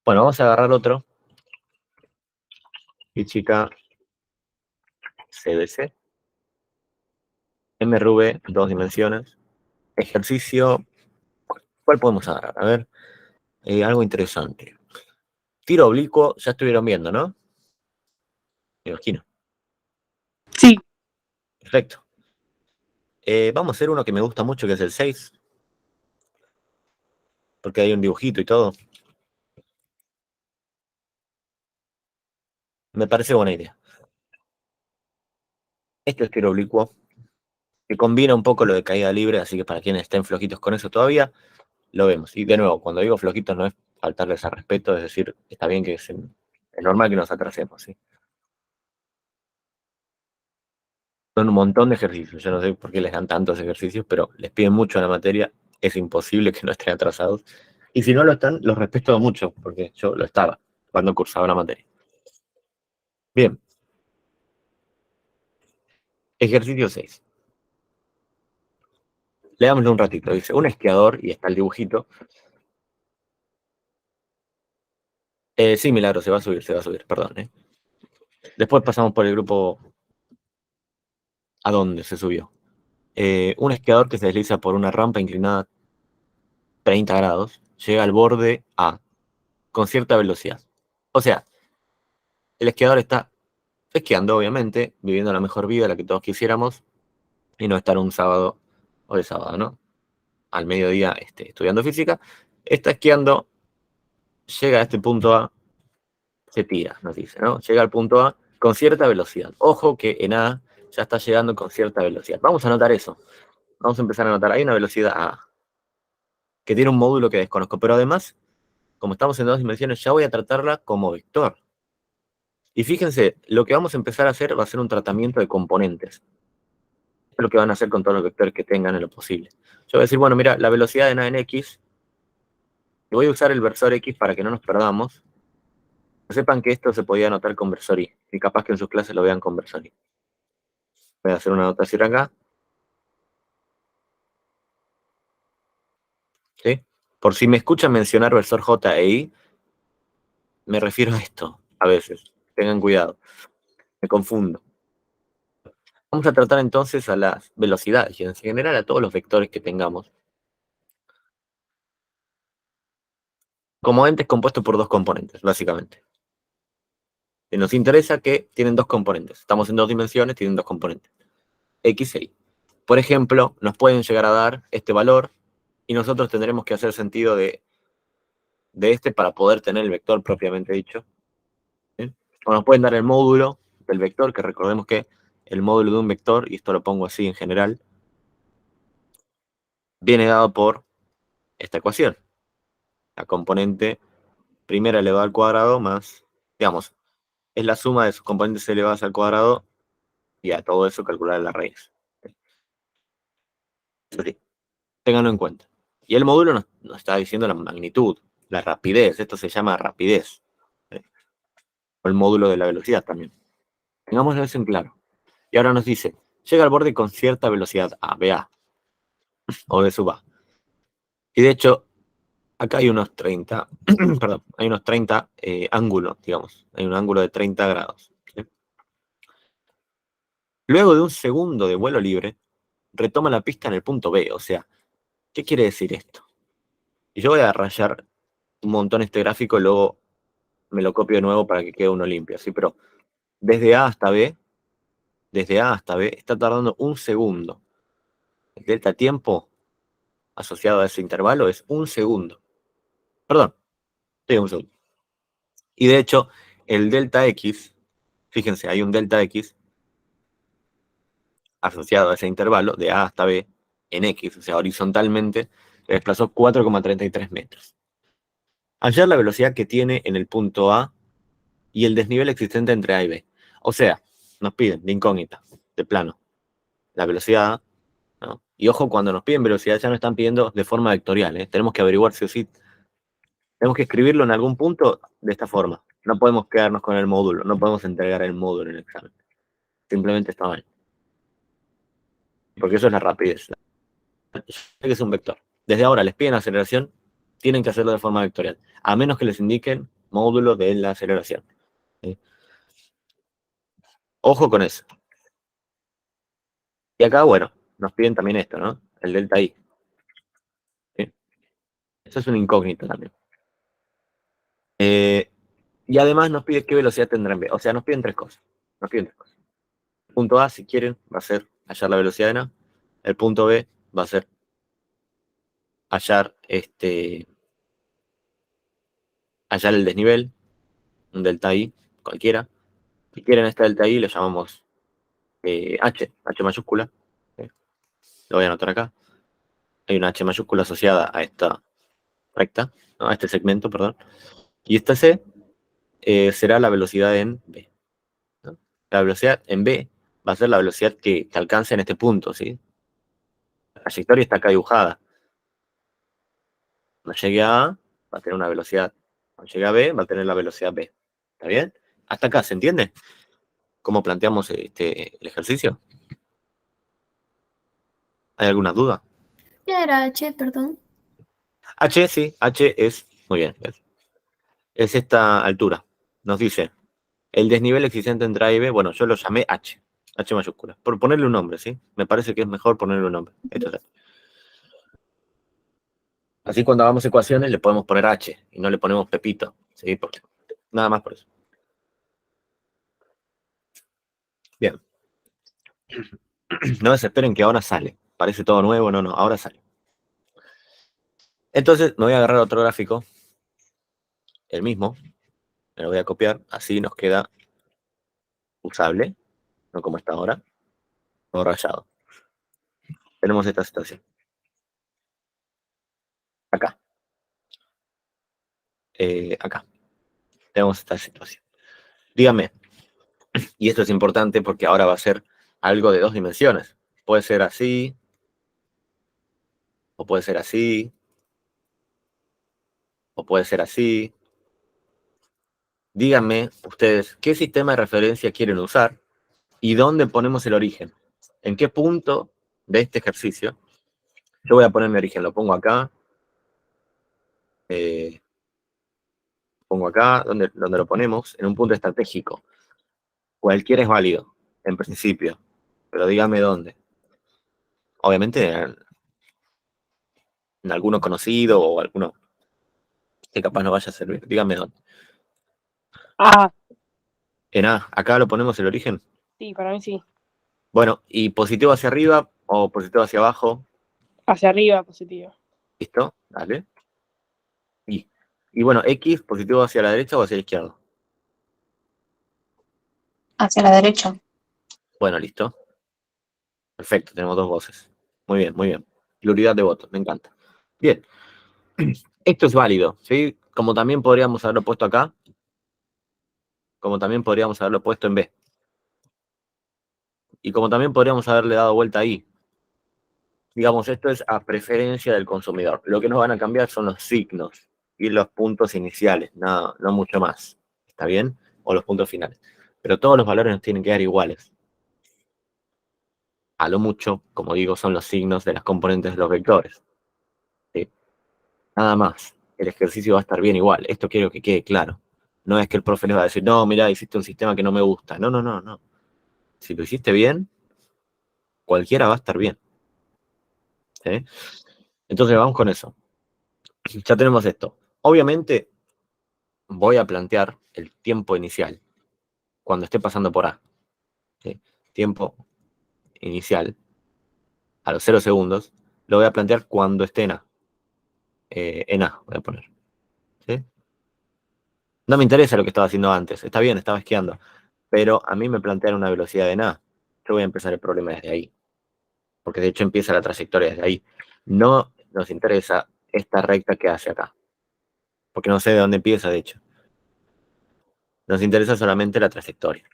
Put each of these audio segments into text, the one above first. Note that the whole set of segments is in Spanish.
Bueno, vamos a agarrar otro. Y chica CBC. MRV, 2 dimensiones. Ejercicio. ¿Cuál podemos agarrar? A ver, algo interesante. Tiro oblicuo, ya estuvieron viendo, ¿no? Me imagino. Sí. Perfecto. Vamos a hacer uno que me gusta mucho, que es el 6. Porque hay un dibujito y todo. Me parece buena idea. Este es tiro oblicuo, que combina un poco lo de caída libre, así que para quienes estén flojitos con eso todavía, lo vemos. Y de nuevo, cuando digo flojitos no es faltarles al respeto, es decir, está bien que es normal que nos atrasemos, ¿sí? Son un montón de ejercicios, yo no sé por qué les dan tantos ejercicios, pero les piden mucho a la materia, es imposible que no estén atrasados. Y si no lo están, los respeto mucho, porque yo lo estaba cuando cursaba la materia. Bien. Ejercicio 6. Leámoslo un ratito. Dice, un esquiador, y está el dibujito. Sí, Milagro, se va a subir, perdón. Después pasamos por el grupo a dónde se subió. Un esquiador que se desliza por una rampa inclinada 30 grados, llega al borde A, con cierta velocidad. O sea, el esquiador está esquiando, obviamente, viviendo la mejor vida, la que todos quisiéramos, y no estar un sábado, o de sábado, ¿no? Al mediodía estudiando física. Está esquiando, llega a este punto A, se tira, nos dice, ¿no? Llega al punto A con cierta velocidad. Ojo que en A ya está llegando con cierta velocidad. Vamos a anotar eso. Vamos a empezar a anotar. Hay una velocidad A, que tiene un módulo que desconozco, pero además, como estamos en 2 dimensiones, ya voy a tratarla como vector. Y fíjense, lo que vamos a empezar a hacer va a ser un tratamiento de componentes. Es lo que van a hacer con todos los vectores que tengan en lo posible. Yo voy a decir, bueno, mira, la velocidad de A en X, y voy a usar el versor X para que no nos perdamos. Sepan que esto se podía anotar con versor Y, y capaz que en sus clases lo vean con versor Y. Voy a hacer una anotación acá, ¿sí? Por si me escuchan mencionar versor J e I, me refiero a esto, a veces. Tengan cuidado, me confundo. Vamos a tratar entonces a las velocidades y en general a todos los vectores que tengamos como entes compuestos por 2 componentes, básicamente. Y nos interesa que tienen 2 componentes. Estamos en 2 dimensiones, tienen 2 componentes. X e Y. Por ejemplo, nos pueden llegar a dar este valor y nosotros tendremos que hacer sentido de para poder tener el vector propiamente dicho. ¿Sí? O nos pueden dar el módulo del vector, que recordemos que el módulo de un vector, y esto lo pongo así en general, viene dado por esta ecuación. La componente primera elevada al cuadrado más, digamos, es la suma de sus componentes elevadas al cuadrado y a todo eso calcular la raíz. Eso sí, ténganlo en cuenta. Y el módulo nos está diciendo la magnitud, la rapidez. Esto se llama rapidez. ¿Sí? O el módulo de la velocidad también. Tengamos eso en claro. Y ahora nos dice, llega al borde con cierta velocidad A, BA, o de sub A. Y de hecho, acá hay unos 30, perdón, hay unos 30 ángulos, digamos. Hay un ángulo de 30 grados. ¿Sí? Luego de un segundo de vuelo libre, retoma la pista en el punto B. O sea, ¿qué quiere decir esto? Y yo voy a rayar un montón este gráfico, luego me lo copio de nuevo para que quede uno limpio, ¿sí? Pero desde A hasta B, está tardando un segundo. El delta tiempo asociado a ese intervalo es un segundo. Perdón, sí, un segundo. Y de hecho, el delta X, fíjense, hay un delta X asociado a ese intervalo de A hasta B en X, o sea, horizontalmente, se desplazó 4,33 metros. Hallar la velocidad que tiene en el punto A y el desnivel existente entre A y B. O sea, nos piden de incógnita, de plano, la velocidad, ¿no? Y ojo, cuando nos piden velocidad ya nos están pidiendo de forma vectorial, ¿eh? Tenemos que averiguar si o sí, tenemos que escribirlo en algún punto de esta forma. No podemos quedarnos con el módulo, no podemos entregar el módulo en el examen. Simplemente está mal. Porque eso es la rapidez. Que es un vector. Desde ahora les piden aceleración, tienen que hacerlo de forma vectorial, a menos que les indiquen módulo de la aceleración. ¿Sí? Ojo con eso. Y acá, bueno, nos piden también esto, ¿no? El delta I. ¿Sí? Eso es un incógnito también. Y además nos pide qué velocidad tendrá en B. O sea, nos piden tres cosas. El punto A, si quieren, va a ser hallar la velocidad en A. El punto B va a ser hallar hallar el desnivel, un delta I cualquiera. Si quieren este delta I, le llamamos H mayúscula. ¿Sí? Lo voy a anotar acá. Hay una H mayúscula asociada a esta recta, ¿no? A este segmento, perdón. Y esta C será la velocidad en B. ¿No? La velocidad en B va a ser la velocidad que alcance en este punto, ¿sí? La trayectoria está acá dibujada. Cuando llegue a A, va a tener una velocidad. Cuando llegue a B, va a tener la velocidad B. ¿Está bien? Hasta acá, ¿se entiende? ¿Cómo planteamos el ejercicio? ¿Hay alguna duda? ¿Qué era H, perdón? H, sí, H es, muy bien, es esta altura. Nos dice, el desnivel existente entre A y B, bueno, yo lo llamé H mayúscula, por ponerle un nombre, ¿sí? Me parece que es mejor ponerle un nombre. Esto es H. Así cuando hagamos ecuaciones le podemos poner H y no le ponemos Pepito, ¿sí? Nada más por eso. Bien. No desesperen que ahora sale. Parece todo nuevo, no, ahora sale. Entonces me voy a agarrar otro gráfico, el mismo, me lo voy a copiar, así nos queda usable, no como está ahora, todo rayado. Tenemos esta situación. Acá. Acá. Tenemos esta situación. Dígame, y esto es importante porque ahora va a ser algo de dos dimensiones. Puede ser así, o puede ser así, o puede ser así. Díganme ustedes qué sistema de referencia quieren usar y dónde ponemos el origen. ¿En qué punto de este ejercicio? Yo voy a poner mi origen, lo pongo acá. Pongo acá, donde lo ponemos, en un punto estratégico. Cualquiera es válido, en principio, pero dígame dónde. Obviamente en alguno conocido o alguno que capaz no vaya a servir. Dígame dónde. Ah, En A, acá lo ponemos el origen. sí, para mí sí. Bueno, y positivo hacia arriba o positivo hacia abajo. Hacia arriba, positivo. Listo, dale. Y bueno, X, positivo hacia la derecha o hacia la izquierda. Hacia la derecha. Bueno, listo. Perfecto, tenemos dos voces. Muy bien, muy bien. Pluralidad de votos, me encanta. Bien. Esto es válido, ¿sí? Como también podríamos haberlo puesto acá, como también podríamos haberlo puesto en B. Y como también podríamos haberle dado vuelta ahí. Digamos, esto es a preferencia del consumidor. Lo que nos van a cambiar son los signos y los puntos iniciales, nada, no mucho más. ¿Está bien? O los puntos finales. Pero todos los valores nos tienen que dar iguales. A lo mucho, como digo, son los signos de las componentes de los vectores. ¿Sí? Nada más. El ejercicio va a estar bien igual. Esto quiero que quede claro. No es que el profe les va a decir, no, mira, hiciste un sistema que no me gusta. No, no, no, no. Si lo hiciste bien, cualquiera va a estar bien. ¿Sí? Entonces vamos con eso. Ya tenemos esto. Obviamente voy a plantear el tiempo inicial cuando esté pasando por A. ¿Sí? Tiempo inicial a los 0 segundos lo voy a plantear cuando esté en A. En A voy a poner. ¿Sí? No me interesa lo que estaba haciendo antes. Está bien, estaba esquiando. Pero a mí me plantean una velocidad en A. Yo voy a empezar el problema desde ahí. Porque de hecho empieza la trayectoria desde ahí. No nos interesa esta recta que hace acá. Porque no sé de dónde empieza, de hecho. Nos interesa solamente la trayectoria.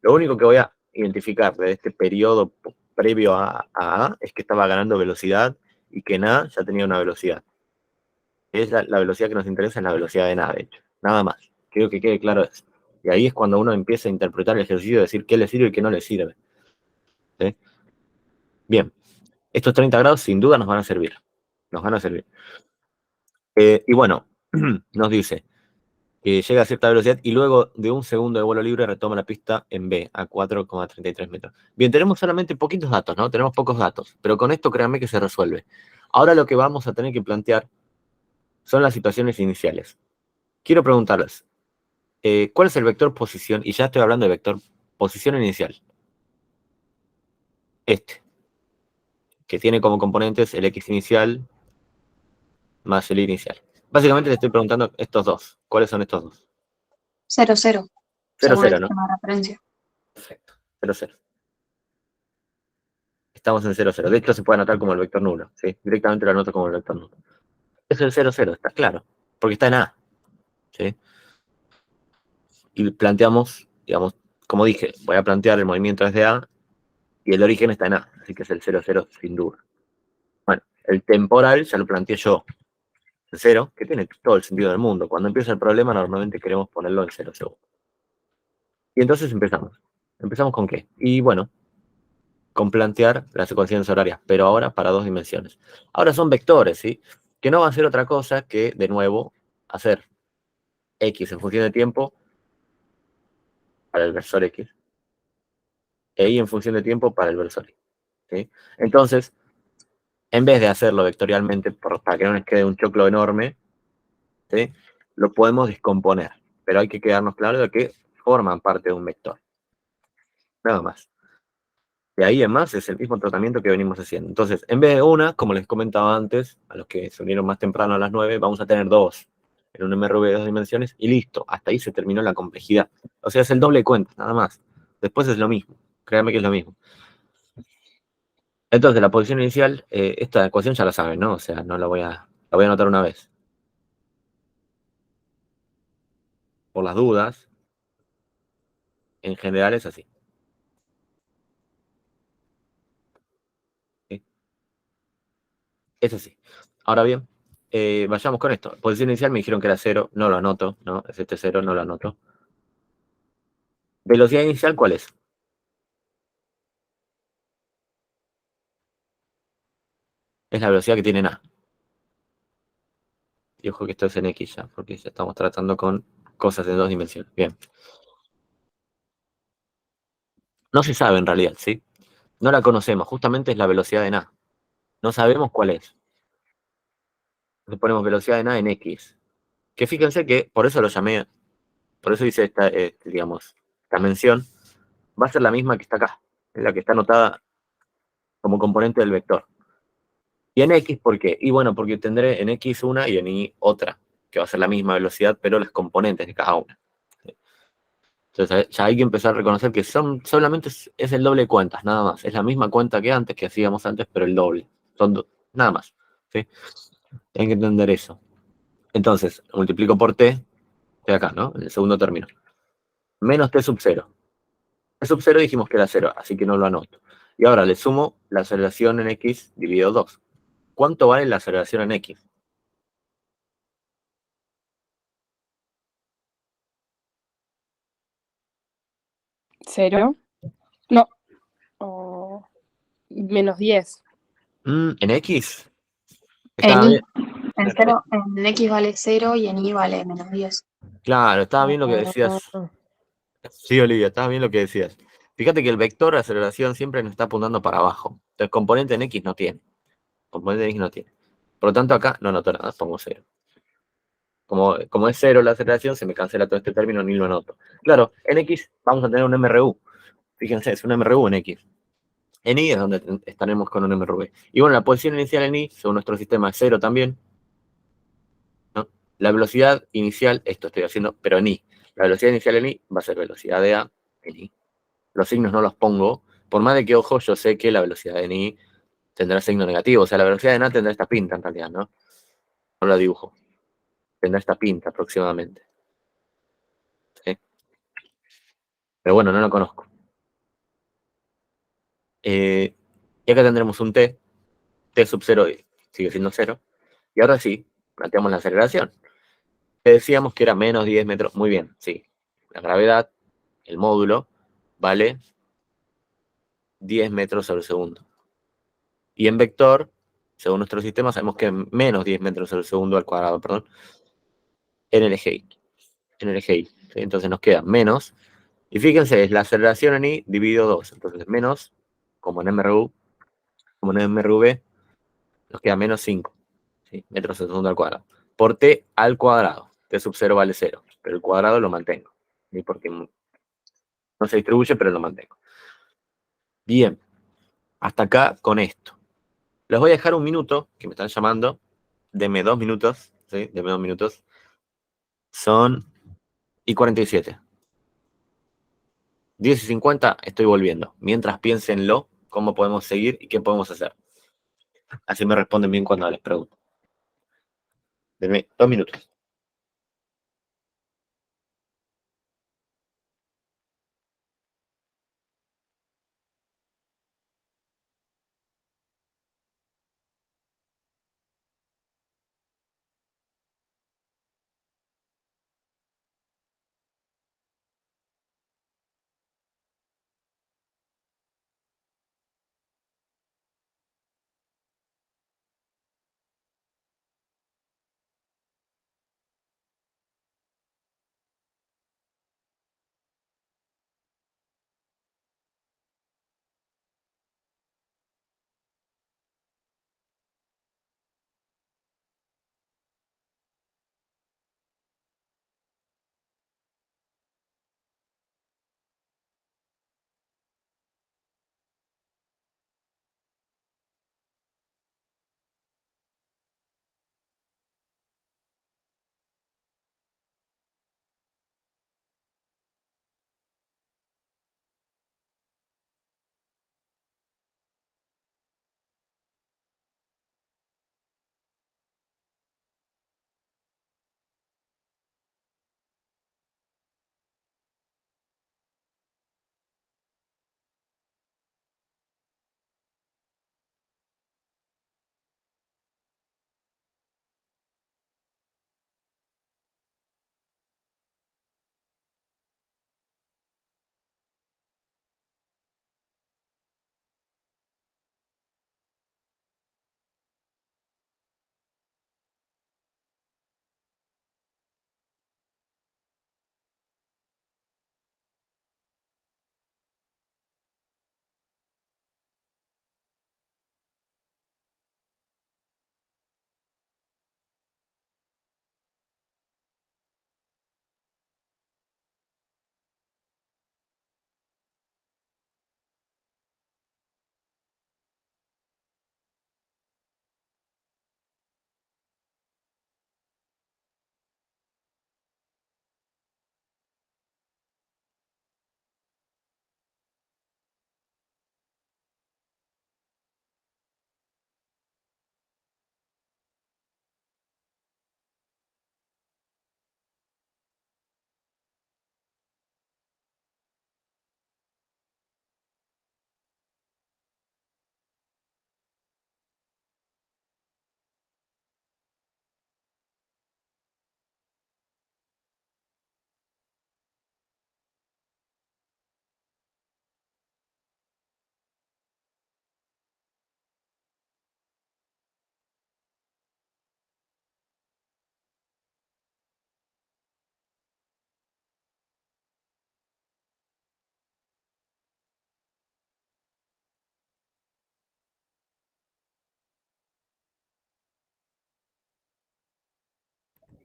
Lo único que voy a identificar de este periodo previo a es que estaba ganando velocidad y que en A ya tenía una velocidad. Es la velocidad que nos interesa, es la velocidad de A, de hecho. Nada más. Quiero que quede claro eso. Y ahí es cuando uno empieza a interpretar el ejercicio, decir qué le sirve y qué no le sirve. ¿Sí? Bien. Estos 30 grados sin duda nos van a servir. Nos van a servir. Y bueno, nos dice que llega a cierta velocidad y luego de un segundo de vuelo libre retoma la pista en B a 4,33 metros. Bien, tenemos solamente poquitos datos, ¿no? Tenemos pocos datos, pero con esto créanme que se resuelve. Ahora lo que vamos a tener que plantear son las situaciones iniciales. Quiero preguntarles, ¿cuál es el vector posición? Y ya estoy hablando de vector posición inicial. Este, que tiene como componentes el X inicial más el Y inicial. Básicamente le estoy preguntando estos dos. ¿Cuáles son estos dos? 0, 0, 0, según el 0, ¿no? sistema de referencia. Perfecto. 0, 0. Estamos en 0, 0. De hecho, se puede anotar como el vector nulo. ¿Sí? Directamente lo anoto como el vector nulo. Es el 0, 0, está claro. Porque está en A. ¿Sí? Y planteamos, digamos, como dije, voy a plantear el movimiento desde A y el origen está en A. Así que es el 0, 0 sin duda. Bueno, el temporal ya lo planteé yo. El 0, que tiene todo el sentido del mundo. Cuando empieza el problema, normalmente queremos ponerlo en 0 segundos. Y entonces empezamos. ¿Empezamos con qué? Y bueno, con plantear las ecuaciones horarias, pero ahora para dos dimensiones. Ahora son vectores, ¿sí? Que no va a ser otra cosa que, de nuevo, hacer X en función de tiempo para el versor X e Y en función de tiempo para el versor Y. ¿Sí? Entonces, en vez de hacerlo vectorialmente, para que no nos quede un choclo enorme, ¿sí? Lo podemos descomponer, pero hay que quedarnos claro de que forman parte de un vector. Nada más. De ahí en más es el mismo tratamiento que venimos haciendo. Entonces, en vez de una, como les comentaba antes, a los que se unieron más temprano a las 9, vamos a tener dos en un MRV de dos dimensiones y listo. Hasta ahí se terminó la complejidad. O sea, es el doble de cuentas, nada más. Después es lo mismo. Créanme que es lo mismo. Entonces, la posición inicial, esta ecuación ya la saben, ¿no? O sea, no la voy a anotar una vez. Por las dudas, en general es así. ¿Sí? Es así. Ahora bien, vayamos con esto. Posición inicial me dijeron que era 0, no lo anoto, ¿no? Es este 0, no lo anoto. ¿Velocidad inicial cuál es? Es la velocidad que tienen A. Y ojo que esto es en X ya, porque ya estamos tratando con cosas de dos dimensiones. Bien. No se sabe en realidad, ¿sí? No la conocemos, justamente es la velocidad en A. No sabemos cuál es. Entonces ponemos velocidad en A en X. Que fíjense que, por eso lo llamé, por eso hice esta, digamos, esta mención, va a ser la misma que está acá, es la que está anotada como componente del vector. Y en X, ¿por qué? Y bueno, porque tendré en X una y en Y otra, que va a ser la misma velocidad, pero las componentes de cada una. Entonces ya hay que empezar a reconocer que solamente es el doble de cuentas, nada más. Es la misma cuenta que antes, que hacíamos antes, pero el doble. Son nada más. ¿Sí? Hay que entender eso. Entonces, multiplico por t, de acá, ¿no? En el segundo término. Menos t sub 0. T sub 0 dijimos que era 0, así que no lo anoto. Y ahora le sumo la aceleración en x dividido 2. ¿Cuánto vale la aceleración en x? 0. No. O menos 10. ¿En x? En Estaba Y, bien. en, 0, en X vale 0 y en Y vale menos 10. Claro, estaba bien lo que decías. Sí, Olivia, estaba bien lo que decías. Fíjate que el vector de aceleración siempre nos está apuntando para abajo. El componente en X no tiene. Componente en X no tiene. Por lo tanto, acá no anoto nada, pongo 0. Como es 0 la aceleración, se me cancela todo este término, ni lo anoto. Claro, en X vamos a tener un MRU. Fíjense, es un MRU en X. En Y es donde estaremos con un MRV. Y bueno, la posición inicial en Y, según nuestro sistema, es 0 también, ¿no? La velocidad inicial, esto estoy haciendo, pero en Y. La velocidad inicial en Y va a ser velocidad de A en Y. Los signos no los pongo, por más de que, ojo, yo sé que la velocidad de Ni tendrá signo negativo, o sea, la velocidad de Na tendrá esta pinta en realidad, ¿no? No la dibujo, tendrá esta pinta aproximadamente. ¿Sí? Pero bueno, no lo conozco. Y acá tendremos un T sub 0 sigue siendo 0, y ahora sí, planteamos la aceleración. Que decíamos que era menos 10 metros, muy bien, sí. La gravedad, el módulo, vale 10 metros sobre segundo. Y en vector según nuestro sistema, sabemos que es menos 10 metros sobre segundo al cuadrado, perdón, en el eje Y. ¿Sí? Entonces nos queda menos. Y fíjense, es la aceleración en I dividido 2. Entonces menos, como en MRU, como en MRV, nos queda menos 5, ¿sí? Metros sobre segundo al cuadrado. Por T al cuadrado. T sub 0 vale 0. Pero el cuadrado lo mantengo. ¿Sí? Porque no se distribuye, pero lo mantengo. Bien. Hasta acá con esto. Les voy a dejar un minuto, que me están llamando. Deme 2 minutos. ¿Sí? Deme 2 minutos. Son y 47. 10:50 estoy volviendo. Mientras piénsenlo, cómo podemos seguir y qué podemos hacer. Así me responden bien cuando les pregunto. Denme 2 minutos.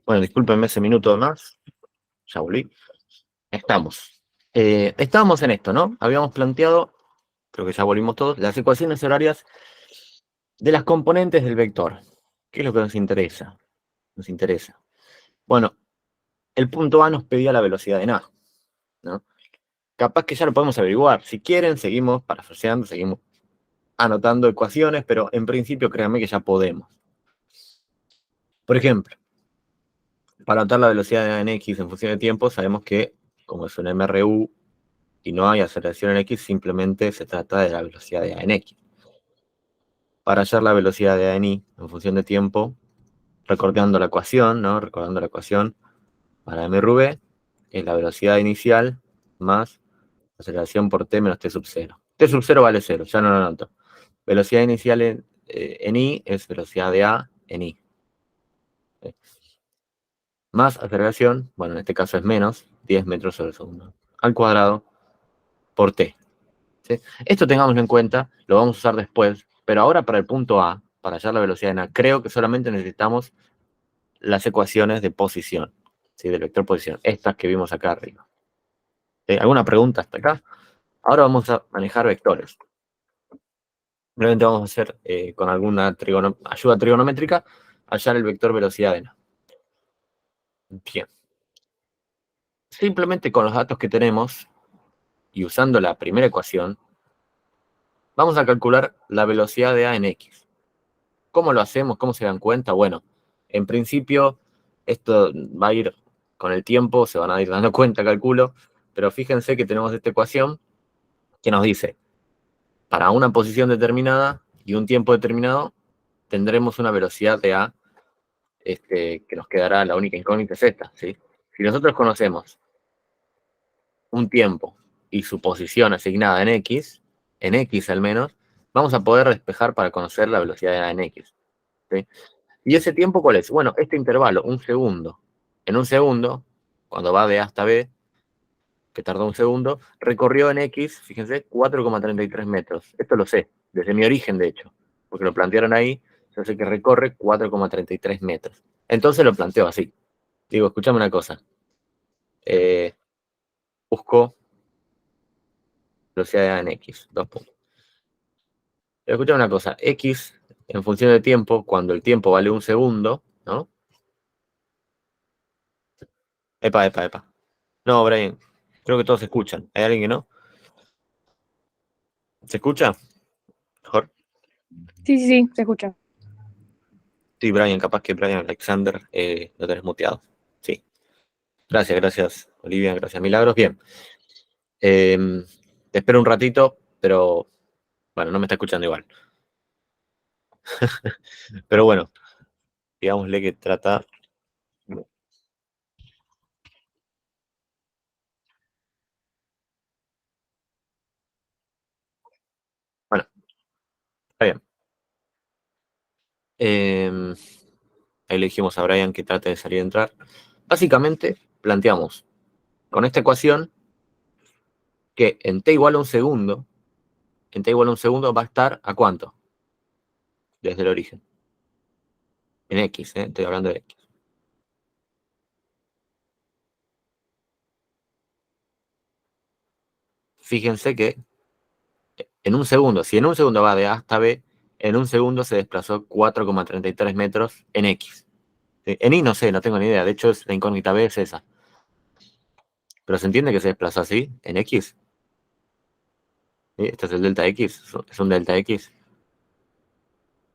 Bueno, discúlpenme ese minuto más. Ya volví. Estamos. Estábamos en esto, ¿no? Habíamos planteado, creo que ya volvimos todos, las ecuaciones horarias de las componentes del vector. ¿Qué es lo que nos interesa? Nos interesa. Bueno, el punto A nos pedía la velocidad en A, ¿no? Capaz que ya lo podemos averiguar. Si quieren, seguimos parafraseando, seguimos anotando ecuaciones, pero en principio créanme que ya podemos. Por ejemplo, para anotar la velocidad de A en X en función de tiempo, sabemos que, como es un MRU y no hay aceleración en X, simplemente se trata de la velocidad de A en X. Para hallar la velocidad de A en Y en función de tiempo, recordando la ecuación, ¿no? Recordando la ecuación para MRV, es la velocidad inicial más aceleración por T menos T sub 0. T sub 0 vale 0, ya no lo anoto. Velocidad inicial en I es velocidad de A en I. Más aceleración, bueno, en este caso es menos 10 metros sobre segundo al cuadrado por T. ¿Sí? Esto tengámoslo en cuenta, lo vamos a usar después, pero ahora para el punto A, para hallar la velocidad en A, creo que solamente necesitamos las ecuaciones de posición, ¿sí? Del vector posición, estas que vimos acá arriba. ¿Sí? ¿Alguna pregunta hasta acá? Ahora vamos a manejar vectores. Realmente vamos a hacer con alguna ayuda trigonométrica hallar el vector velocidad en A. Bien. Simplemente con los datos que tenemos y usando la primera ecuación, vamos a calcular la velocidad de A en X. ¿Cómo lo hacemos? ¿Cómo se dan cuenta? Bueno, en principio esto va a ir con el tiempo, se van a ir dando cuenta, calculo, pero fíjense que tenemos esta ecuación que nos dice, para una posición determinada y un tiempo determinado, tendremos una velocidad de A que nos quedará, la única incógnita es esta, ¿sí? Si nosotros conocemos un tiempo y su posición asignada en X al menos, vamos a poder despejar para conocer la velocidad de A en X, ¿sí? ¿Y ese tiempo cuál es? Bueno, este intervalo, un segundo. En un segundo, cuando va de A hasta B, que tardó un segundo, recorrió en X, fíjense, 4,33 metros. Esto lo sé, desde mi origen, de hecho, porque lo plantearon ahí, yo sé que recorre 4,33 metros. Entonces lo planteo así. Digo, escúchame una cosa. Busco velocidad de A en X, 2 puntos. Pero escúchame una cosa, X, en función de tiempo, cuando el tiempo vale un segundo, ¿no? Epa, epa, epa. No, Brian, creo que todos se escuchan. ¿Hay alguien que no? ¿Se escucha? Mejor. Sí, sí, sí, se escucha. Sí, Brian, capaz que Brian Alexander lo tenés muteado. Sí. Gracias, gracias, Olivia, gracias, Milagros. Bien. Te espero un ratito, pero bueno, no me está escuchando igual. Pero bueno, digámosle que trata. Bueno, está bien. Ahí le dijimos a Brian que trate de salir y entrar. Básicamente, planteamos con esta ecuación que en t igual a un segundo, en t igual a un segundo va a estar ¿a cuánto? Desde el origen. En X, estoy hablando de X. Fíjense que en un segundo, si en un segundo va de A hasta B, en un segundo se desplazó 4,33 metros en X. ¿Sí? En Y no sé, no tengo ni idea. De hecho, la incógnita B es esa. Pero se entiende que se desplazó así, en X. ¿Sí? Este es el delta X, es un delta X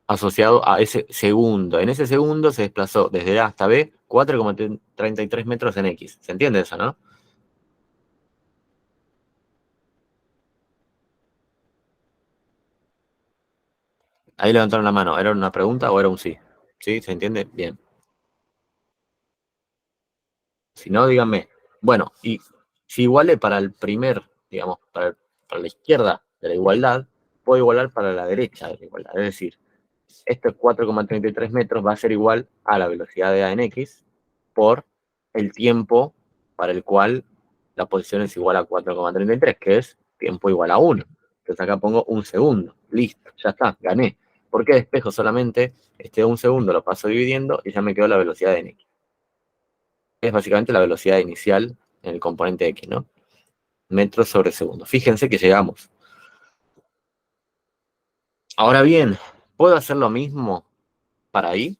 asociado a ese segundo. En ese segundo se desplazó desde A hasta B 4,33 metros en X. ¿Se entiende eso, no? Ahí levantaron la mano. ¿Era una pregunta o era un sí? ¿Sí? ¿Se entiende? Bien. Si no, díganme. Bueno, y si iguale para el primer, digamos, para la izquierda de la igualdad, puedo igualar para la derecha de la igualdad. Es decir, estos 4,33 metros va a ser igual a la velocidad de A en X por el tiempo para el cual la posición es igual a 4,33, que es tiempo igual a 1. Entonces acá pongo un segundo. Listo, ya está, gané. ¿Por qué despejo solamente este un segundo? Lo paso dividiendo y ya me quedó la velocidad de X. Es básicamente la velocidad inicial en el componente X, ¿no? Metros sobre segundo. Fíjense que llegamos. Ahora bien, ¿puedo hacer lo mismo para ahí?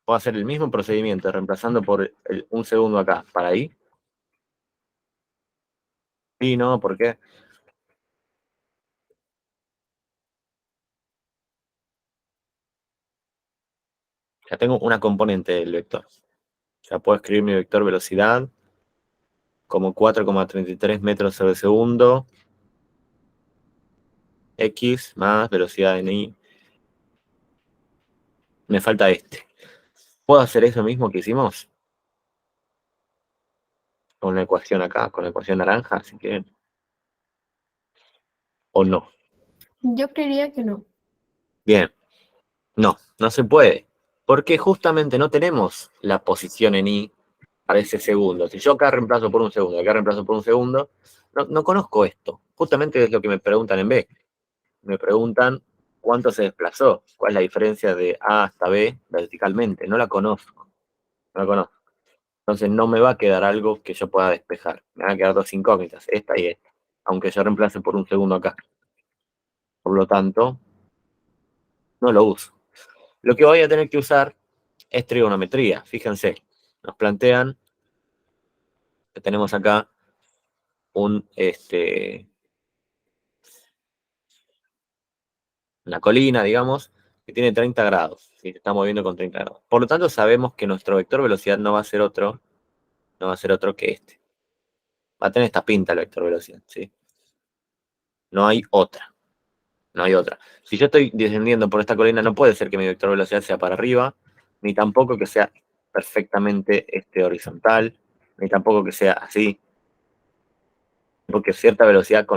¿Puedo hacer el mismo procedimiento reemplazando por un segundo acá para ahí? Sí, no, ¿por qué? Ya tengo una componente del vector. Ya puedo escribir mi vector velocidad como 4,33 metros sobre segundo, X más velocidad en Y. Me falta este. ¿Puedo hacer eso mismo que hicimos? Con la ecuación acá, con la ecuación naranja, si quieren. ¿O no? Yo creería que no. Bien, no, no se puede, porque justamente no tenemos la posición en I para ese segundo. Si yo acá reemplazo por un segundo, acá reemplazo por un segundo, no conozco esto. Justamente es lo que me preguntan en B. Me preguntan cuánto se desplazó, cuál es la diferencia de A hasta B verticalmente. No la conozco, no la conozco. Entonces no me va a quedar algo que yo pueda despejar. Me van a quedar dos incógnitas, esta y esta, aunque yo reemplace por un segundo acá. Por lo tanto, no lo uso. Lo que voy a tener que usar es trigonometría. Fíjense, nos plantean que tenemos acá una colina, digamos, que tiene 30 grados. ¿Sí? Se está moviendo con 30 grados. Por lo tanto, sabemos que nuestro vector velocidad no va a ser otro que este. Va a tener esta pinta el vector velocidad, ¿sí? No hay otra. No hay otra. Si yo estoy descendiendo por esta colina, no puede ser que mi vector velocidad sea para arriba, ni tampoco que sea perfectamente horizontal, ni tampoco que sea así, porque con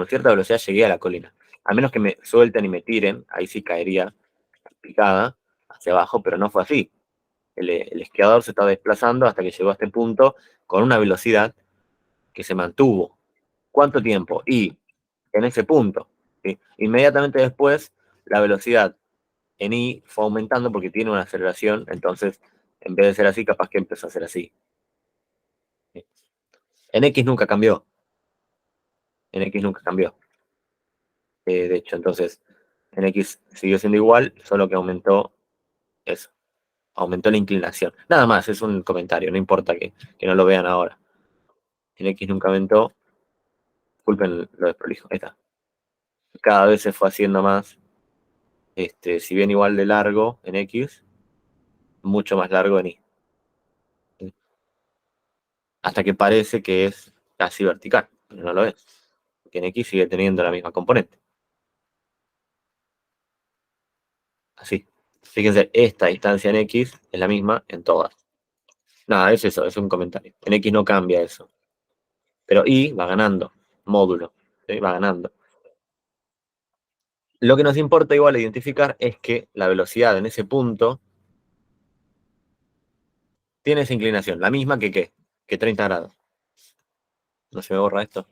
cierta velocidad llegué a la colina. A menos que me suelten y me tiren, ahí sí caería picada hacia abajo, pero no fue así. El esquiador se estaba desplazando hasta que llegó a este punto con una velocidad que se mantuvo. ¿Cuánto tiempo? Y en ese punto. ¿Sí? Inmediatamente después, la velocidad en I fue aumentando porque tiene una aceleración, entonces en vez de ser así, capaz que empezó a ser así. ¿Sí? En X nunca cambió. En X nunca cambió. De hecho, entonces, en X siguió siendo igual, solo que aumentó eso. Aumentó la inclinación. Nada más, es un comentario, no importa que no lo vean ahora. En X nunca aumentó. Disculpen lo desprolijo. Ahí está. Cada vez se fue haciendo más. Si bien igual de largo en X, mucho más largo en Y. Hasta que parece que es casi vertical, pero no lo es. Porque en X sigue teniendo la misma componente. Así. Fíjense, esta distancia en X es la misma en todas. Nada, es eso, es un comentario. En X no cambia eso. Pero Y va ganando, módulo, ¿sí? Va ganando. Lo que nos importa igual identificar es que la velocidad en ese punto tiene esa inclinación, la misma que ¿qué? Que 30 grados. No se me borra esto.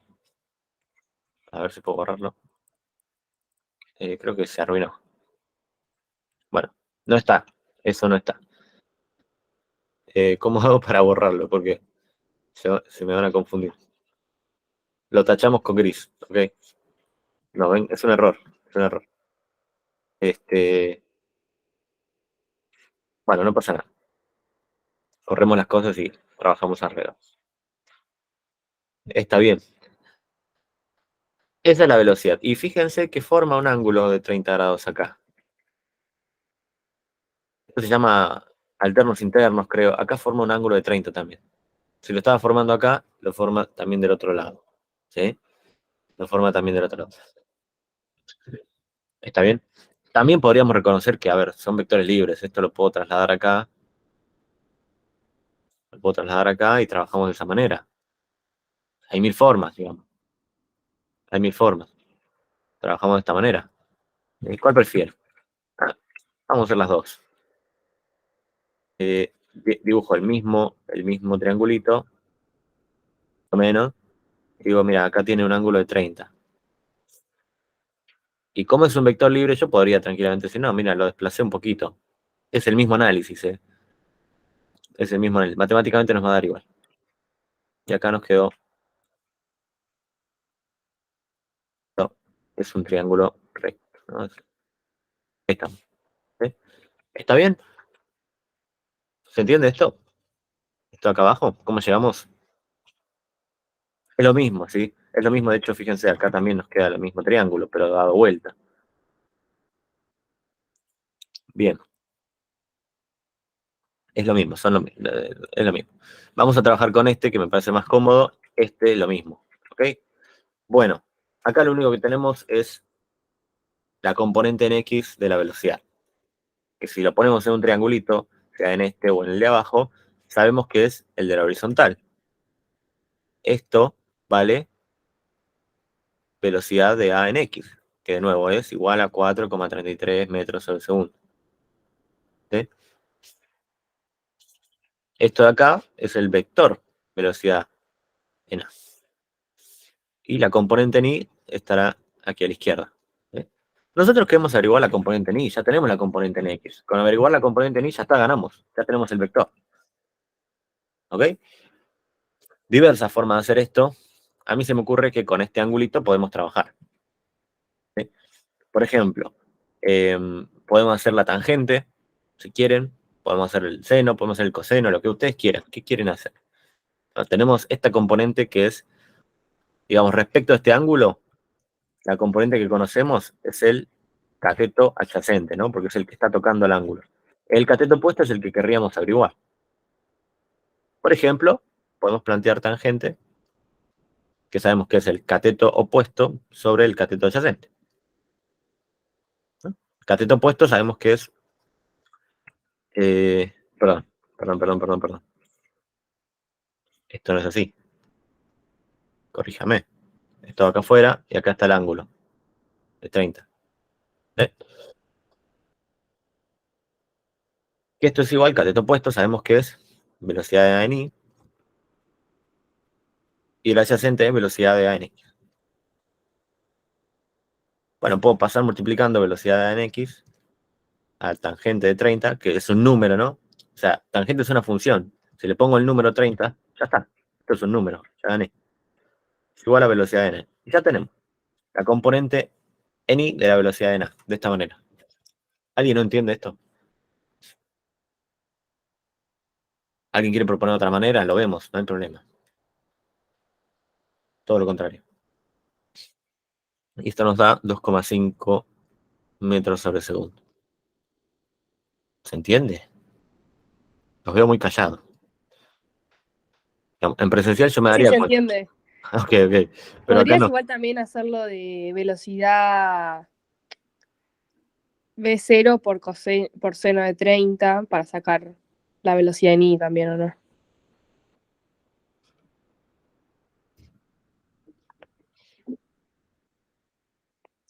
A ver si puedo borrarlo. Creo que se arruinó. Bueno, no está. Eso no está. ¿Cómo hago para borrarlo? Porque se me van a confundir. Lo tachamos con gris, ¿ok? No, ven, es un error. Es un error. Bueno, no pasa nada. Corremos las cosas y trabajamos alrededor. Está bien. Esa es la velocidad. Y fíjense que forma un ángulo de 30 grados acá. Esto se llama alternos internos, creo. Acá forma un ángulo de 30 también. Si lo estaba formando acá, lo forma también del otro lado. ¿Sí? Lo forma también del otro lado. ¿Está bien? También podríamos reconocer que, a ver, son vectores libres. Esto lo puedo trasladar acá. Lo puedo trasladar acá y trabajamos de esa manera. Hay mil formas, digamos. Hay mil formas. Trabajamos de esta manera. ¿Cuál prefiero? Ah, vamos a hacer las dos. Dibujo el mismo triangulito, o menos. Y digo, mira, acá tiene un ángulo de 30. Y como es un vector libre, yo podría tranquilamente decir, no, mira, lo desplacé un poquito. Es el mismo análisis, ¿eh? Es el mismo análisis. Matemáticamente nos va a dar igual. Y acá nos quedó. No, es un triángulo recto, ¿no? Ahí estamos. ¿Sí? ¿Está bien? ¿Se entiende esto? ¿Esto acá abajo? ¿Cómo llegamos? Es lo mismo, ¿sí? Es lo mismo, de hecho, fíjense, acá también nos queda el mismo triángulo, pero dado vuelta. Bien. Es lo mismo, es lo mismo. Vamos a trabajar con este, que me parece más cómodo. Este, lo mismo. ¿Ok? Bueno, acá lo único que tenemos es la componente en X de la velocidad. Que si lo ponemos en un triangulito, sea en este o en el de abajo, sabemos que es el de la horizontal. Esto vale velocidad de A en X. que de nuevo es igual a 4,33 metros sobre segundo. ¿Sí? Esto de acá es el vector velocidad en A. Y la componente en Y estará aquí a la izquierda. ¿Sí? Nosotros queremos averiguar la componente en Y, ya tenemos la componente en X. Con averiguar la componente en Y ya está, ganamos. Ya tenemos el vector. ¿Ok? Diversas formas de hacer esto. A mí se me ocurre que con este angulito podemos trabajar. ¿Sí? Por ejemplo, podemos hacer la tangente, si quieren. Podemos hacer el seno, podemos hacer el coseno, lo que ustedes quieran. ¿Qué quieren hacer? Tenemos esta componente que es, digamos, respecto a este ángulo, la componente que conocemos es el cateto adyacente, ¿no? Porque es el que está tocando el ángulo. El cateto opuesto es el que querríamos averiguar. Por ejemplo, podemos plantear tangente, que sabemos que es el cateto opuesto sobre el cateto adyacente. ¿No? Cateto opuesto sabemos que es... perdón. Esto no es así. Corríjame. Esto acá afuera y acá está el ángulo de 30. ¿Eh? Que esto es igual, cateto opuesto, sabemos que es velocidad de A en I, y el adyacente es velocidad de A en X. Bueno, puedo pasar multiplicando velocidad de A en X al tangente de 30, que es un número, ¿no? O sea, tangente es una función. Si le pongo el número 30, ya está. Esto es un número, ya gané. Es igual a velocidad de N. Y ya tenemos la componente Ni de la velocidad de N, de esta manera. ¿Alguien no entiende esto? ¿Alguien quiere proponer otra manera? Lo vemos, no hay problema. Todo lo contrario. Y esto nos da 2,5 metros sobre segundo. ¿Se entiende? Los veo muy callados. En presencial yo me Sí, daría se cuenta. entiende. Ok. Pero acá Podrías no. igual también hacerlo de velocidad V0 por seno de 30 para sacar la velocidad en I también, ¿o no?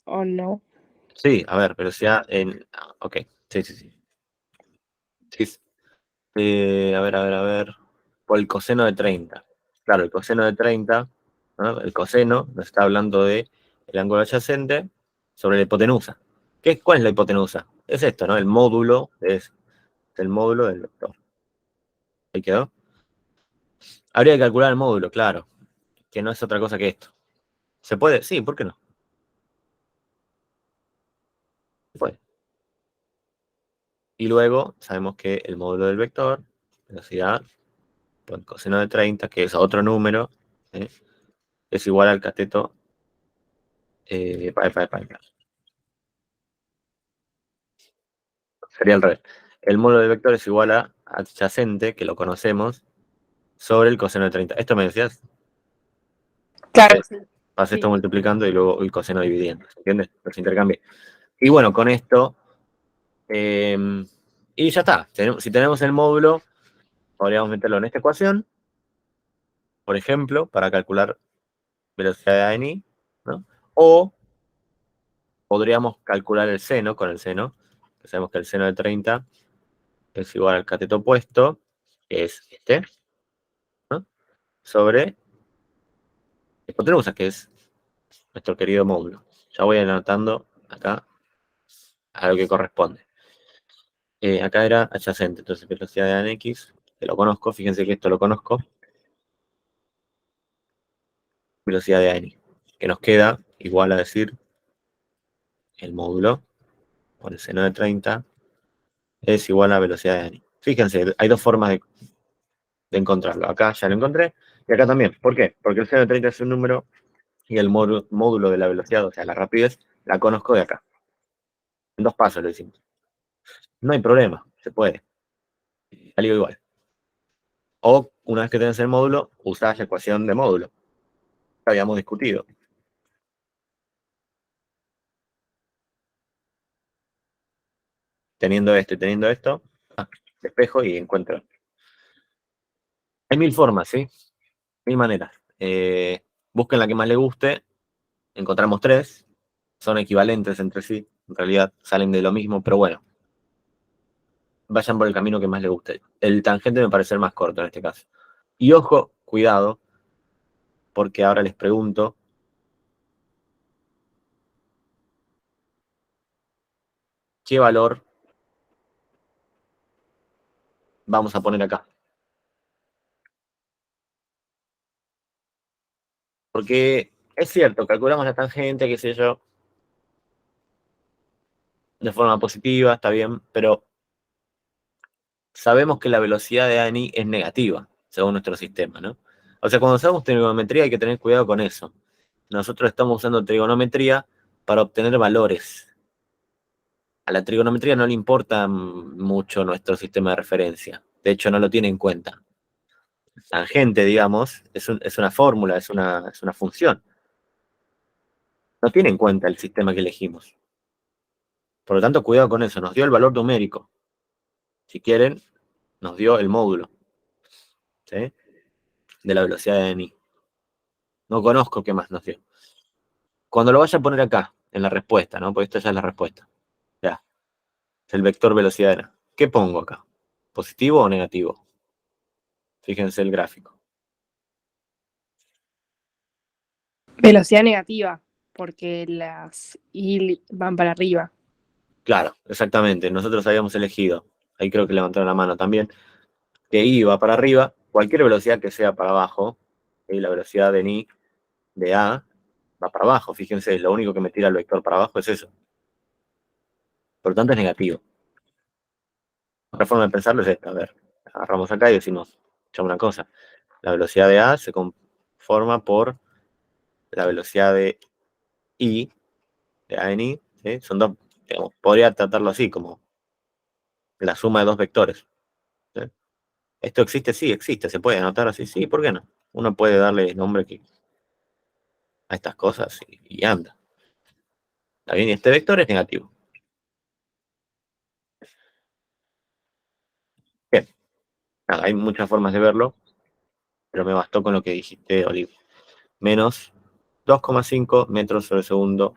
¿O no? Sí, a ver, velocidad en... Ok, sí. Sí. A ver. Por el coseno de 30. Claro, el coseno de 30, ¿no? El coseno nos está hablando de el ángulo adyacente sobre la hipotenusa. ¿Cuál es la hipotenusa? Es esto, ¿no? El módulo es el módulo del vector. ¿Ahí quedó? Habría que calcular el módulo, claro, que no es otra cosa que esto. ¿Se puede? Sí, ¿por qué no? Se puede. Y luego sabemos que el módulo del vector, velocidad, por el coseno de 30, que es otro número, ¿eh? Es igual al cateto. Sería al revés. El módulo del vector es igual a adyacente, que lo conocemos, sobre el coseno de 30. ¿Esto me decías? Claro, sí. Pasé esto Sí. multiplicando y luego el coseno dividiendo. ¿Se entiende? Los intercambié. Y bueno, con esto... y ya está. Si tenemos el módulo, podríamos meterlo en esta ecuación, por ejemplo, para calcular velocidad de A en I, ¿no? O podríamos calcular el seno con el seno, que sabemos que el seno de 30 es igual al cateto opuesto, que es este, ¿no? Sobre hipotenusa, que es nuestro querido módulo. Ya voy anotando acá a lo que corresponde. Acá era adyacente, entonces velocidad de A en X, que lo conozco, fíjense que esto lo conozco, velocidad de A en Y, que nos queda igual a decir el módulo por el seno de 30 es igual a velocidad de A en Y. Fíjense, hay dos formas de encontrarlo. Acá ya lo encontré, y acá también. ¿Por qué? Porque el seno de 30 es un número y el módulo de la velocidad, o sea, la rapidez, la conozco de acá. En 2 pasos lo hicimos. No hay problema, se puede. Salió igual. O, una vez que tenés el módulo, usás la ecuación de módulo que habíamos discutido. Teniendo esto y teniendo esto, despejo y encuentro. Hay 1000 formas, ¿sí? 1000 maneras. Busquen la que más les guste. Encontramos 3. son equivalentes entre sí, en realidad salen de lo mismo, pero bueno, vayan por el camino que más les guste. El tangente me parece el más corto en este caso. Y ojo, cuidado, porque ahora les pregunto, ¿qué valor vamos a poner acá? Porque es cierto, calculamos la tangente, qué sé yo, de forma positiva, está bien, pero sabemos que la velocidad de ANI es negativa, según nuestro sistema, ¿no? O sea, cuando usamos trigonometría hay que tener cuidado con eso. Nosotros estamos usando trigonometría para obtener valores. A la trigonometría no le importa mucho nuestro sistema de referencia. De hecho, no lo tiene en cuenta. Tangente, digamos, es una fórmula, es una función. No tiene en cuenta el sistema que elegimos. Por lo tanto, cuidado con eso. Nos dio el valor numérico. Si quieren, nos dio el módulo, ¿sí? De la velocidad de Ni. No conozco qué más nos dio. Cuando lo vaya a poner acá, en la respuesta, ¿no? Porque esta ya es la respuesta. Ya. Es el vector velocidad de N. ¿Qué pongo acá? ¿Positivo o negativo? Fíjense el gráfico. Velocidad negativa, porque las I van para arriba. Claro, exactamente. Nosotros habíamos elegido, ahí creo que levantaron la mano también, que I va para arriba, cualquier velocidad que sea para abajo, y la velocidad de Ni de A va para abajo. Fíjense, lo único que me tira el vector para abajo es eso. Por lo tanto es negativo. Otra forma de pensarlo es esta. A ver, agarramos acá y decimos, echamos una cosa. La velocidad de A se conforma por la velocidad de I, de A en I, ¿sí? Son dos, digamos, podría tratarlo así, como la suma de dos vectores, ¿sí? ¿Esto existe? Sí, existe. ¿Se puede anotar así? Sí, ¿por qué no? Uno puede darle nombre a estas cosas y anda. ¿Está bien? Y este vector es negativo. Bien. Nada, hay muchas formas de verlo, pero me bastó con lo que dijiste, Oliver. Menos 2,5 metros sobre segundo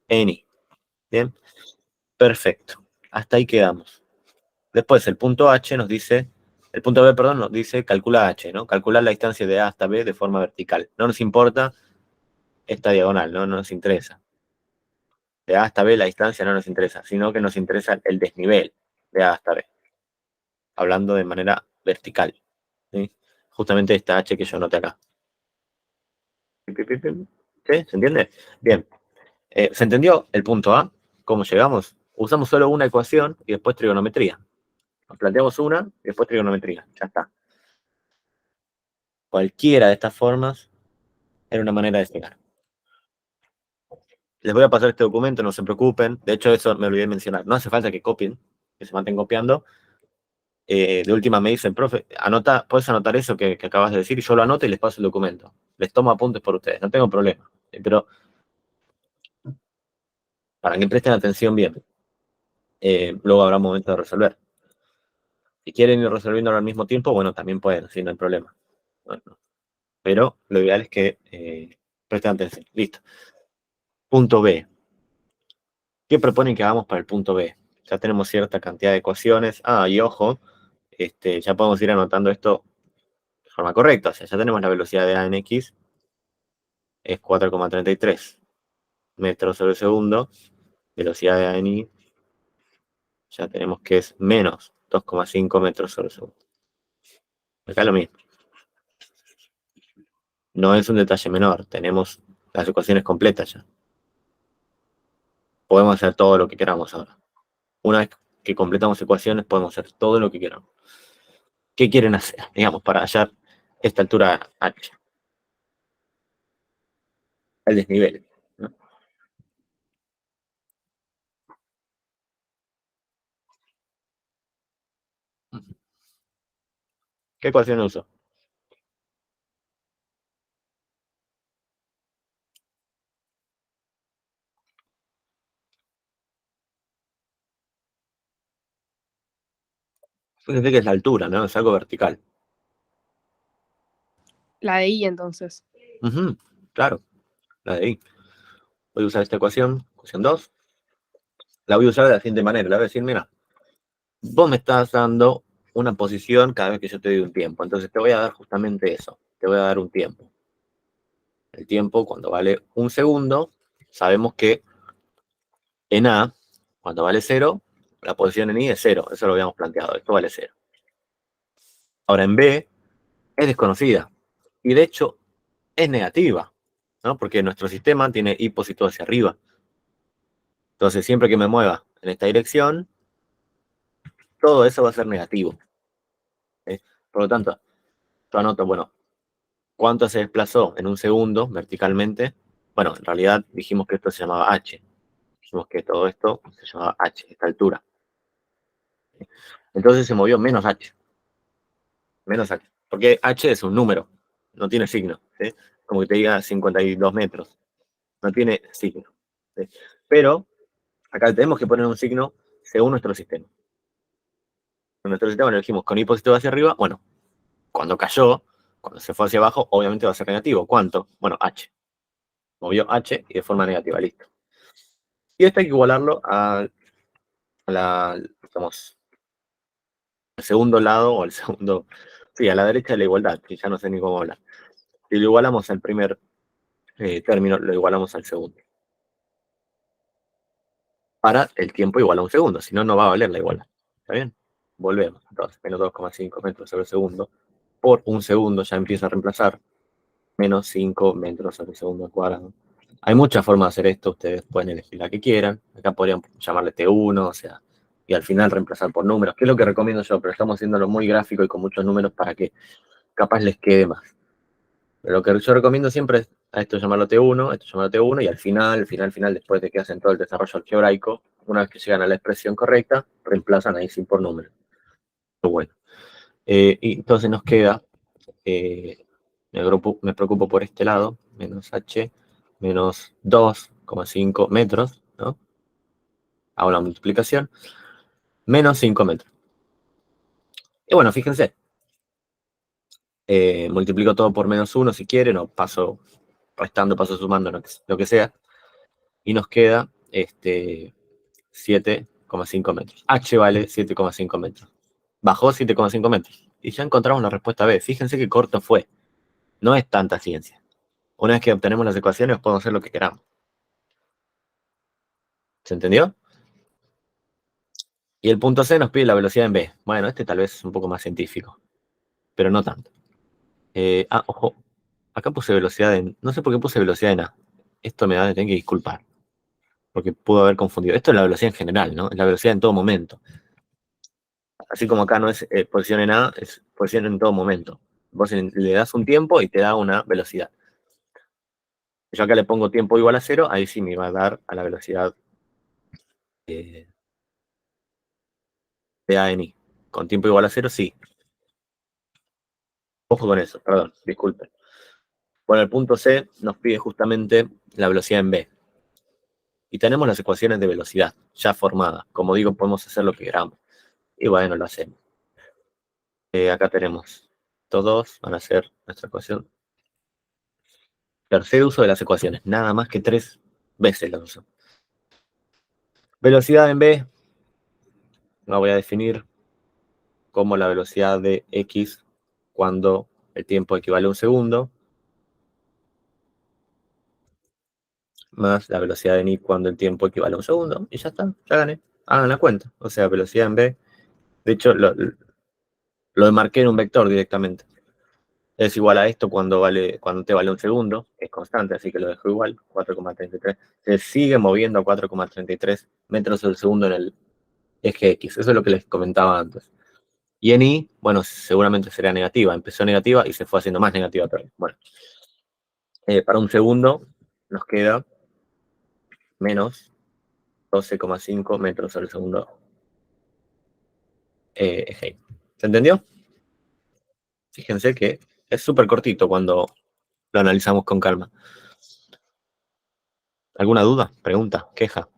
en I. Bien, perfecto. Hasta ahí quedamos. Después el punto H nos dice, el punto B, perdón, nos dice calcula H, ¿no? Calcular la distancia de A hasta B de forma vertical. No nos importa esta diagonal, ¿no? No nos interesa. De A hasta B la distancia no nos interesa, sino que nos interesa el desnivel de A hasta B. Hablando de manera vertical, ¿sí? Justamente esta H que yo anoté acá. ¿Sí? ¿Se entiende? Bien. ¿Se entendió el punto A? ¿Cómo llegamos? Usamos solo una ecuación y después trigonometría. Nos planteamos una y después trigonometría. Ya está. Cualquiera de estas formas era una manera de llegar. Les voy a pasar este documento, no se preocupen. De hecho, eso me olvidé de mencionar. No hace falta que copien, que se mantengan copiando. De última me dicen, profe, anota, puedes anotar eso que acabas de decir y yo lo anoto y les paso el documento. Les tomo apuntes por ustedes, no tengo problema. Pero para que presten atención bien, luego habrá un momento de resolver. Si quieren ir resolviéndolo al mismo tiempo, bueno, también pueden, si no hay problema. Bueno, pero lo ideal es que presten atención. Listo. Punto B. ¿Qué proponen que hagamos para el punto B? Ya tenemos cierta cantidad de ecuaciones. Ah, y ojo, ya podemos ir anotando esto de forma correcta. O sea, ya tenemos la velocidad de A en X, es 4,33 metros sobre segundo. Velocidad de A en Y, ya tenemos que es menos 2,5 metros sobre segundo. Acá lo mismo. No es un detalle menor, tenemos las ecuaciones completas ya. Podemos hacer todo lo que queramos ahora. Una vez que completamos ecuaciones, podemos hacer todo lo que queramos. ¿Qué quieren hacer, digamos, para hallar esta altura H? El desnivel, ¿no? ¿Qué ecuación uso? Fíjense que es la altura, ¿no? Es algo vertical. La de I, entonces. Claro, la de I. voy a usar esta ecuación 2, la voy a usar de la siguiente manera, la voy a decir, mira, vos me estás dando una posición cada vez que yo te doy un tiempo, entonces te voy a dar justamente eso, te voy a dar un tiempo. El tiempo, cuando vale 1 segundo, sabemos que en A, cuando vale 0, la posición en I es 0, eso lo habíamos planteado, esto vale 0. Ahora en B es desconocida, y de hecho es negativa, ¿no? Porque nuestro sistema tiene I positivo hacia arriba. Entonces siempre que me mueva en esta dirección, todo eso va a ser negativo. ¿Sí? Por lo tanto, yo anoto, bueno, ¿cuánto se desplazó en 1 segundo verticalmente? Bueno, en realidad dijimos que esto se llamaba H. Dijimos que todo esto se llamaba H, esta altura. Entonces se movió menos H. Menos H. Porque H es un número, no tiene signo. ¿Sí? Como que te diga 52 metros. No tiene signo. ¿Sí? Pero acá tenemos que poner un signo según nuestro sistema. En nuestro sistema lo dijimos con I positivo hacia arriba. Bueno, cuando cayó, cuando se fue hacia abajo, obviamente va a ser negativo. ¿Cuánto? Bueno, H. Movió H y de forma negativa, listo. Y esto hay que igualarlo digamos, al segundo lado o al segundo, sí, a la derecha de la igualdad, que ya no sé ni cómo hablar. Si lo igualamos al primer término, lo igualamos al segundo. Para el tiempo igual a 1 segundo, si no, no va a valer la igualdad. ¿Está bien? Volvemos. Entonces, menos 2,5 metros sobre segundo por 1 segundo ya empieza a reemplazar menos 5 metros sobre segundo al cuadrado. Hay muchas formas de hacer esto, ustedes pueden elegir la que quieran. Acá podrían llamarle T1, o sea, y al final reemplazar por números, que es lo que recomiendo yo, pero estamos haciéndolo muy gráfico y con muchos números para que capaz les quede más. Pero lo que yo recomiendo siempre es a esto llamarlo T1, esto llamarlo T1, y al final, después de que hacen todo el desarrollo algebraico, una vez que llegan a la expresión correcta, reemplazan ahí sin por número. Bueno, y entonces nos queda, me preocupo por este lado, menos H, menos 2,5 metros, ¿no? Hago la multiplicación, menos 5 metros. Y bueno, fíjense, multiplico todo por menos 1 si quieren, o paso restando, paso sumando, lo que sea, y nos queda 7,5 metros. H vale 7,5 metros. Bajó 7,5 metros. Y ya encontramos la respuesta B. Fíjense qué corto fue. No es tanta ciencia. Una vez que obtenemos las ecuaciones, podemos hacer lo que queramos. ¿Se entendió? Y el punto C nos pide la velocidad en B. Bueno, este tal vez es un poco más científico, pero no tanto. Ojo. Acá puse velocidad en... No sé por qué puse velocidad en A. Esto me da de tener que disculpar, porque pudo haber confundido. Esto es la velocidad en general, ¿no? Es la velocidad en todo momento. Así como acá no es posición en A, es posición en todo momento. Vos le das un tiempo y te da una velocidad. Yo acá le pongo tiempo igual a 0, ahí sí me va a dar a la velocidad de A en I. Con tiempo igual a 0, sí. Ojo con eso, perdón, disculpen. Bueno, el punto C nos pide justamente la velocidad en B. Y tenemos las ecuaciones de velocidad ya formadas. Como digo, podemos hacer lo que queramos. Y bueno, lo hacemos. Acá tenemos todos, van a ser nuestra ecuación. Tercer uso de las ecuaciones, nada más que 3 veces las uso. Velocidad en B, la voy a definir como la velocidad de X cuando el tiempo equivale a 1 segundo, más la velocidad en Y cuando el tiempo equivale a 1 segundo, y ya está, ya gané. Hagan la cuenta. O sea, velocidad en B, de hecho, lo marqué en un vector directamente. Es igual a esto cuando te vale 1 segundo, es constante, así que lo dejo igual, 4,33. Se sigue moviendo a 4,33 metros por segundo en el eje X. Eso es lo que les comentaba antes. Y en Y, bueno, seguramente sería negativa. Empezó negativa y se fue haciendo más negativa todavía. Bueno, para 1 segundo nos queda menos 12,5 metros por segundo eje. ¿Se entendió? Fíjense que es súper cortito cuando lo analizamos con calma. ¿Alguna duda? ¿Pregunta? ¿Queja?